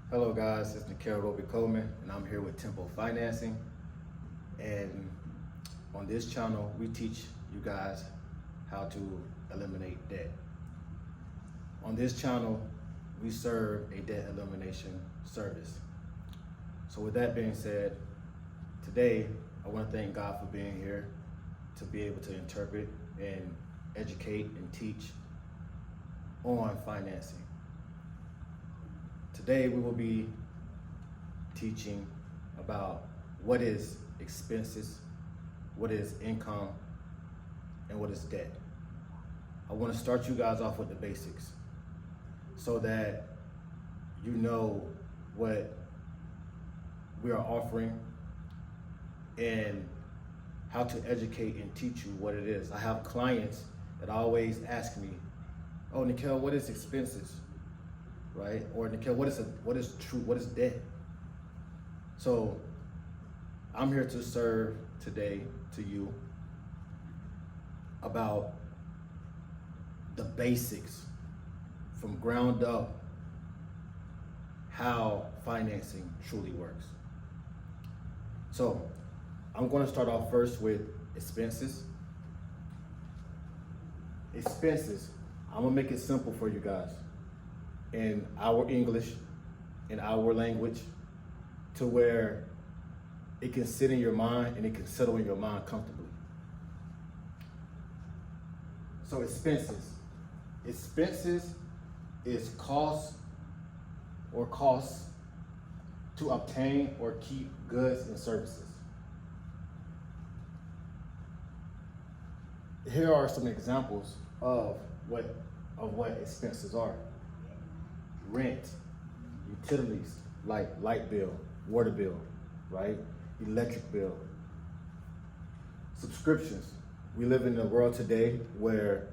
Hello guys, it's Nikhil Roby Coleman and I'm here with Tempo Financing. And on this channel, we teach you guys how to eliminate debt. On this channel, we serve a debt elimination service. So with that being said, today I want to thank God for being here to be able to interpret and educate and teach on financing. Today we will be teaching about what is expenses, what is income, and what is debt. I want to start you guys off with the basics so that you know what we are offering and how to educate and teach you what it is. I have clients that always ask me, "Oh, Nikhil, what is expenses?" Right? Or Nikhil, what is debt? So I'm here to serve today to you about the basics from ground up, how financing truly works. So I'm going to start off first with expenses. Expenses, I'm going to make it simple for you guys in our English, in our language, to where it can sit in your mind and it can settle in your mind comfortably. So expenses. Expenses is costs to obtain or keep goods and services. Here are some examples of what expenses are. Rent, utilities like light bill, water bill, right? Electric bill. Subscriptions. We live in a world today where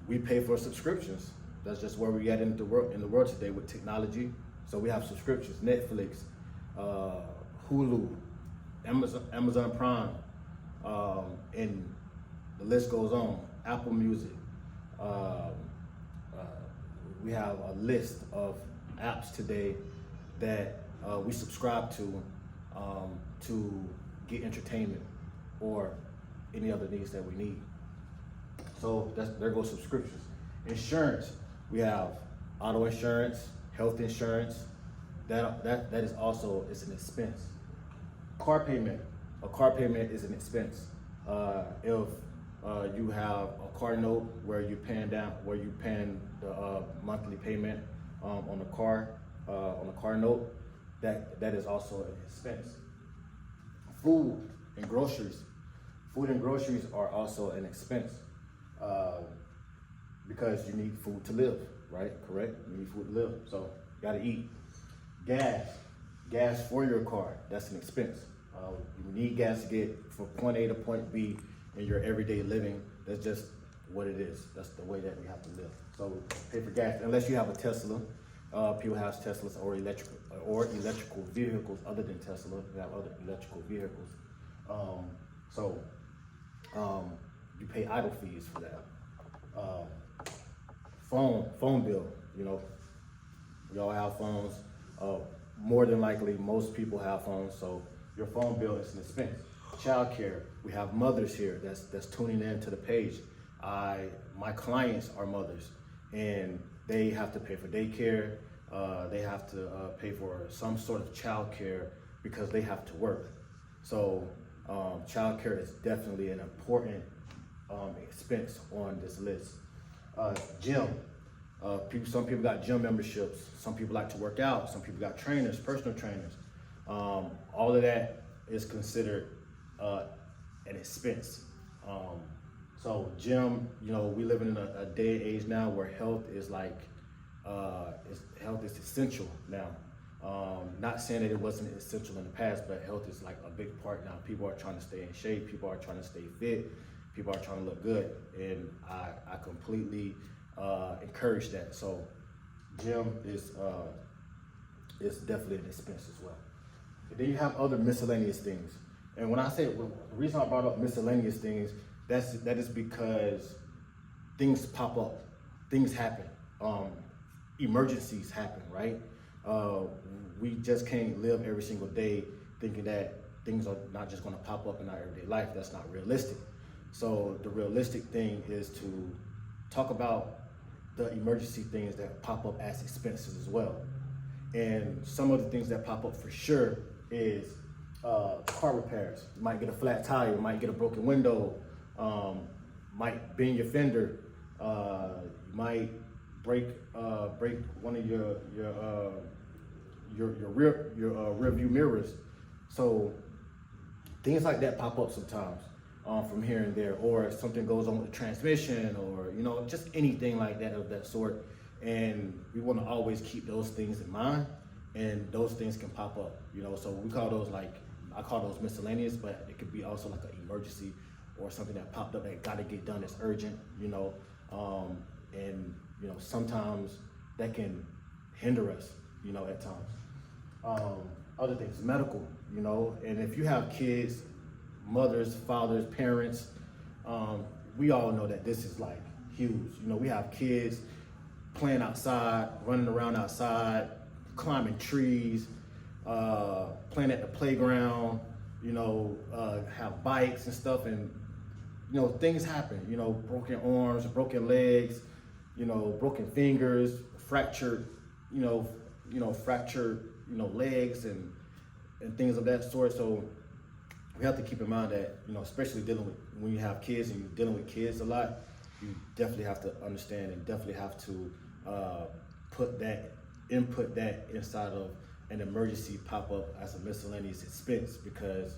we pay for subscriptions. That's just where we at in the world today with technology. So we have subscriptions: Netflix, Hulu, Amazon Prime, and the list goes on. Apple Music. We have a list of apps today that we subscribe to get entertainment or any other needs that we need. So there goes subscriptions. Insurance, we have auto insurance, health insurance. That is also is an expense. Car payment, a car payment is an expense. If you have a car note where you're paying the monthly payment on the car note, that is also an expense. Food and groceries. Food and groceries are also an expense because you need food to live, right? Correct? You need food to live, so you gotta eat. Gas for your car, that's an expense. You need gas to get from point A to point B in your everyday living. That's just what it is. That's the way that we have to live. So pay for gas, unless you have a Tesla. People have Teslas or electrical vehicles other than Tesla. We have other electrical vehicles. You pay idle fees for that. Phone bill, you know, we all have phones. More than likely, most people have phones, so your phone bill is an expense. Child care, we have mothers here that's tuning in to the page. My clients are mothers, and they have to pay for daycare. They have to pay for some sort of child care because they have to work. So child care is definitely an important expense on this list. Gym. Some people got gym memberships. Some people like to work out. Some people got trainers, personal trainers. All of that is considered an expense. So gym, you know, we live in a day and age now where health is health is essential now. Not saying that it wasn't essential in the past, but health is like a big part now. People are trying to stay in shape. People are trying to stay fit. People are trying to look good, and I completely encourage that. So gym is definitely an expense as well. And then you have other miscellaneous things. And when I say, the reason I brought up miscellaneous things, that is because things pop up, things happen, emergencies happen, right? We just can't live every single day thinking that things are not just going to pop up in our everyday life. That's not realistic. So the realistic thing is to talk about the emergency things that pop up as expenses as well. And some of the things that pop up for sure is car repairs. You might get a flat tire, you might get a broken window, might bend your fender, you might break one of your rear view mirrors. So things like that pop up sometimes from here and there, or something goes on with the transmission, or just anything like that of that sort. And we want to always keep those things in mind, and those things can pop up. So we call those I call those miscellaneous, but it could be also like an emergency or something that popped up that got to get done. It's urgent, and sometimes that can hinder us, at times. Other things, medical, and if you have kids, mothers, fathers, parents, we all know that this is like huge. We have kids playing outside, running around outside, climbing trees, playing at the playground, have bikes and stuff, and things happen, broken arms, broken legs, broken fingers, fractured, legs and things of that sort. So we have to keep in mind that, especially when you have kids and you're dealing with kids a lot, you definitely have to understand and definitely have to input that inside of an emergency pop-up as a miscellaneous expense, because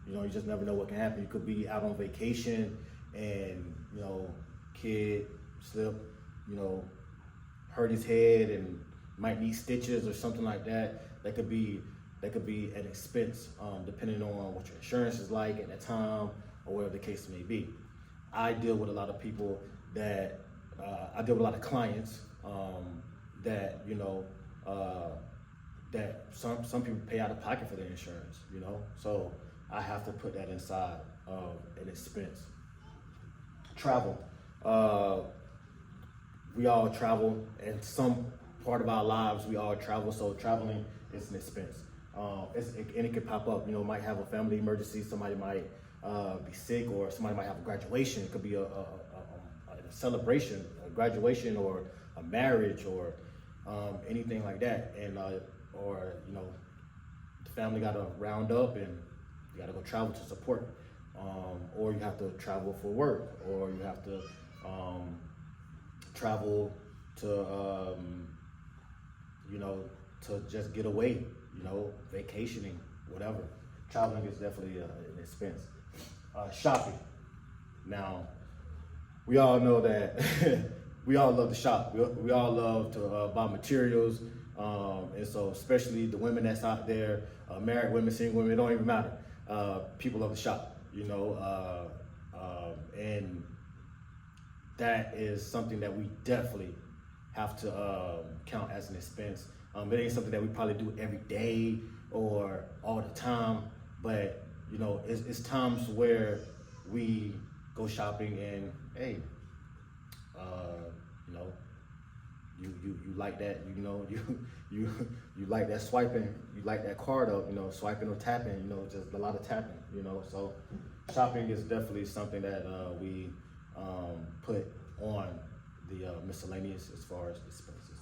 you just never know what can happen. You could be out on vacation and kid slip, hurt his head and might need stitches or something like that. That could be an expense, depending on what your insurance is like at that time or whatever the case may be. I deal with a lot of people that I deal with a lot of clients that that some people pay out of pocket for their insurance, so I have to put that inside of an expense. Travel. We all travel, and some part of our lives we all travel, so traveling is an expense. And it can pop up. Might have a family emergency, somebody might be sick, or somebody might have a graduation. It could be a celebration, a graduation, or a marriage, or anything like that. And or the family got to round up and you got to go travel to support, or you have to travel for work, or you have to travel to to just get away, vacationing, whatever. Traveling is definitely an expense. Shopping. Now, we all know that we all love to shop. We all love to buy materials. And so especially the women that's out there, married women, single women, it don't even matter. People love to shop, and that is something that we definitely have to count as an expense. It ain't something that we probably do every day or all the time, but it's times where we go shopping and hey, you like that, you like that swiping, you like that card up, swiping or tapping, just a lot of tapping, so shopping is definitely something that we put on the miscellaneous as far as expenses.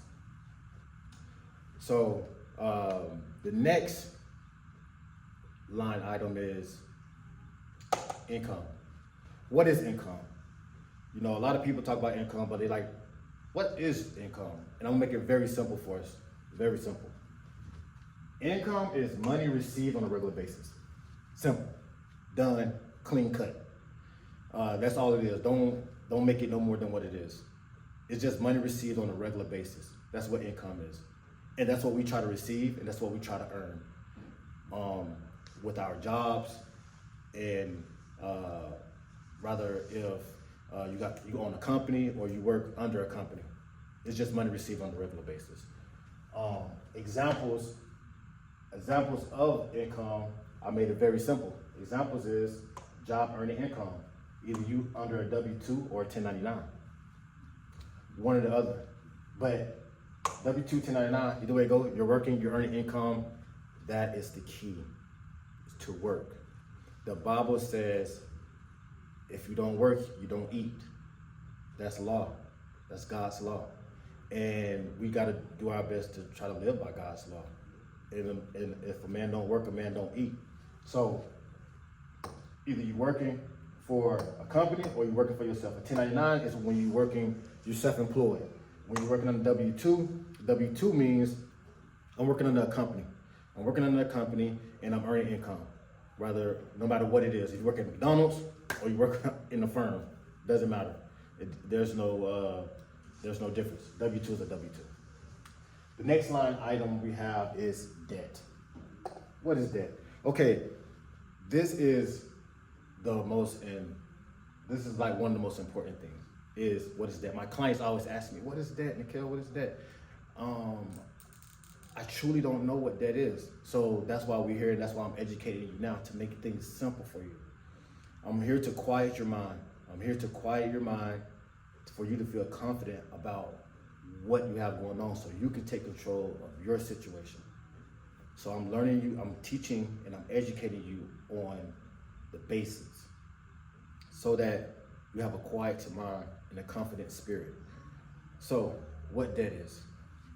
So the next line item is income. What is income? A lot of people talk about income, but they like, what is income? And I'm gonna make it very simple for us. Very simple. Income is money received on a regular basis. Simple, done, clean cut. That's all it is. Don't make it no more than what it is. It's just money received on a regular basis. That's what income is. And that's what we try to receive, and that's what we try to earn with our jobs. And rather if you own a company or you work under a company, it's just money received on a regular basis. Examples of income, I made it very simple. Examples is job earning income, either you under a W-2 or a 1099, one or the other. But W-2, 1099, either way it goes, you're working, you're earning income. That is the key, is to work. The Bible says, if you don't work, you don't eat. That's law. That's God's law. And we got to do our best to try to live by God's law. And if a man don't work, a man don't eat. So either you're working for a company or you're working for yourself. A 1099 is when you're working, you're self-employed. When you're working on W-2, W-2 means I'm working under a company. I'm working under a company and I'm earning income. No matter what it is. If you work at McDonald's or you work in a firm, doesn't matter. There's no difference. W-2 is a W-2. The next line item we have is debt. What is debt? Okay, this is like one of the most important things is what is debt. My clients always ask me, what is debt, Nikhil? What is debt? I truly don't know what debt is. So that's why we're here. That's why I'm educating you now to make things simple for you. I'm here to quiet your mind. I'm here to quiet your mind for you to feel confident about what you have going on so you can take control of your situation. So I'm learning you, I'm teaching and I'm educating you on the basics so that you have a quiet mind and a confident spirit. So what debt is?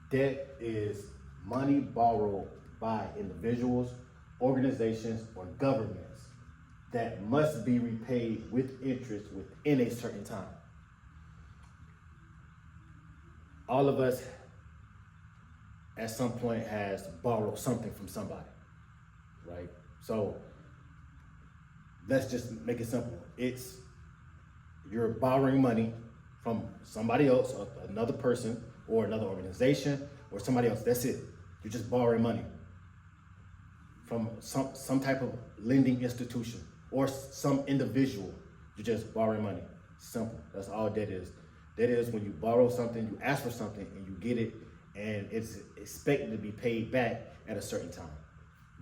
Debt is money borrowed by individuals, organizations, or governments that must be repaid with interest within a certain time. All of us at some point has borrowed something from somebody, right? So let's just make it simple. You're borrowing money from somebody else, another person, or another organization, or somebody else. That's it. You're just borrowing money from some type of lending institution or some individual. You're just borrowing money. Simple. That's all debt is. Debt is when you borrow something, you ask for something, and you get it, and it's expected to be paid back at a certain time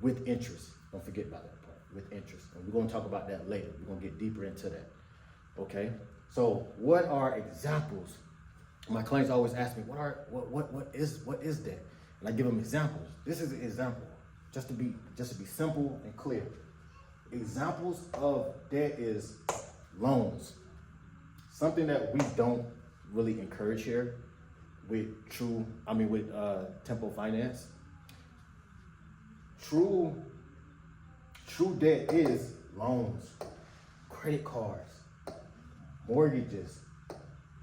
with interest. Don't forget about that part, with interest. And we're going to talk about that later. We're going to get deeper into that. Okay? So what are examples? My clients always ask me, what is debt? And I give them examples. This is an example, just to be simple and clear. Examples of debt is loans. Something that we don't really encourage here with Tempo Finance. True debt is loans, credit cards, mortgages,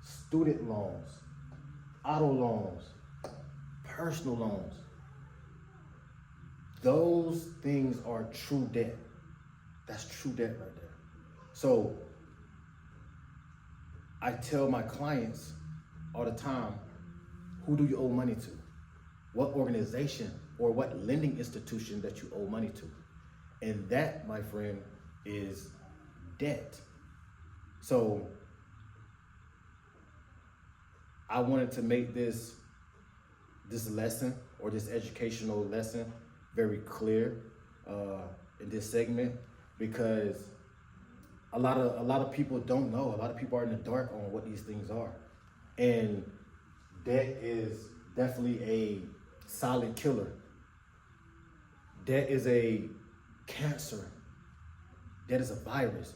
student loans, auto loans, personal loans. Those things are true debt. That's true debt right there. So I tell my clients all the time, who do you owe money to? What organization or what lending institution that you owe money to? And that, my friend, is debt. So I wanted to make this lesson or this educational lesson very clear in this segment, because a lot of people don't know. A lot of people are in the dark on what these things are. And debt is definitely a silent killer. Debt is a cancer. Debt is a virus.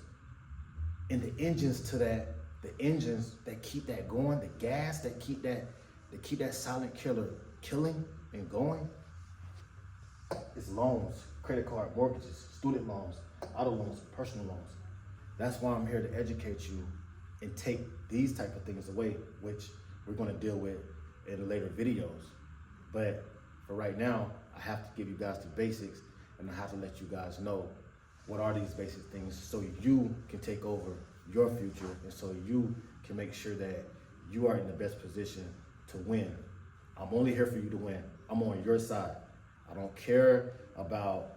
And the engines that keep that going, the gas that keep that silent killer killing and going, is loans, credit card, mortgages, student loans, auto loans, personal loans. That's why I'm here to educate you and take these type of things away, which we're going to deal with in later videos. But for right now, I have to give you guys the basics, and I have to let you guys know what are these basic things so you can take over your future and so you can make sure that you are in the best position to win. I'm only here for you to win. I'm on your side. I don't care about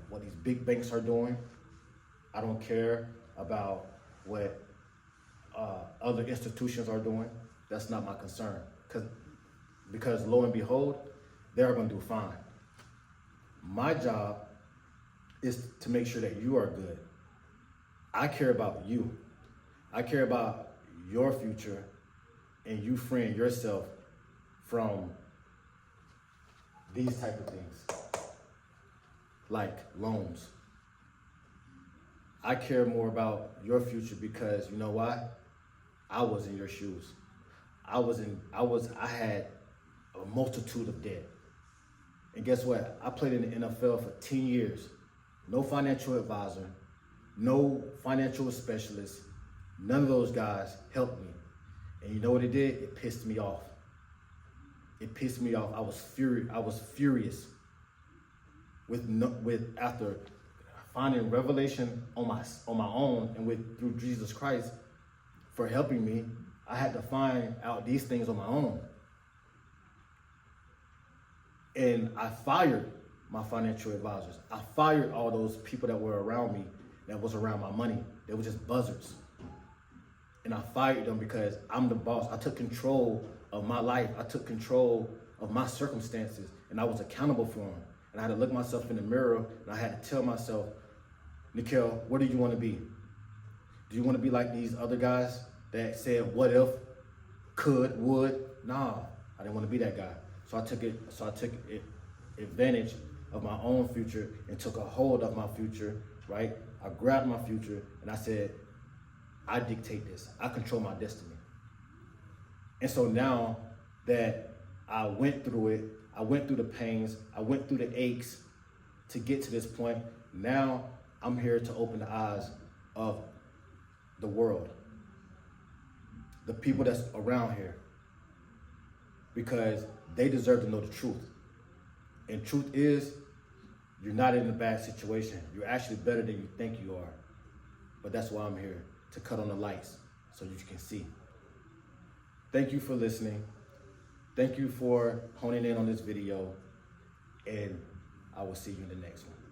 what these big banks are doing. I don't care about what other institutions are doing. That's not my concern. Because lo and behold, they're going to do fine. My job is to make sure that you are good. I care about you. I care about your future and you freeing yourself from these type of things, like loans. I care more about your future because you know why? I was in your shoes. I had a multitude of debt. And guess what? I played in the NFL for 10 years. No financial advisor, no financial specialist. None of those guys helped me. And you know what it did? It pissed me off. It pissed me off. I was furious with after finding revelation on my own and through Jesus Christ for helping me. I had to find out these things on my own. And I fired my financial advisors. I fired all those people that were around me, that was around my money. They were just buzzards. And I fired them because I'm the boss. I took control of my life. I took control of my circumstances, and I was accountable for them. And I had to look myself in the mirror, and I had to tell myself, Nikhil, what do you want to be? Do you want to be like these other guys that said, what if, could, would? Nah, I didn't want to be that guy. So I took advantage of my own future and took a hold of my future, right? I grabbed my future and I said, I dictate this. I control my destiny. And so now that I went through it, I went through the pains, I went through the aches to get to this point. Now I'm here to open the eyes of the world, the people that's around here, because they deserve to know the truth. And truth is, you're not in a bad situation. You're actually better than you think you are. But that's why I'm here, to cut on the lights so you can see. Thank you for listening. Thank you for honing in on this video. And I will see you in the next one.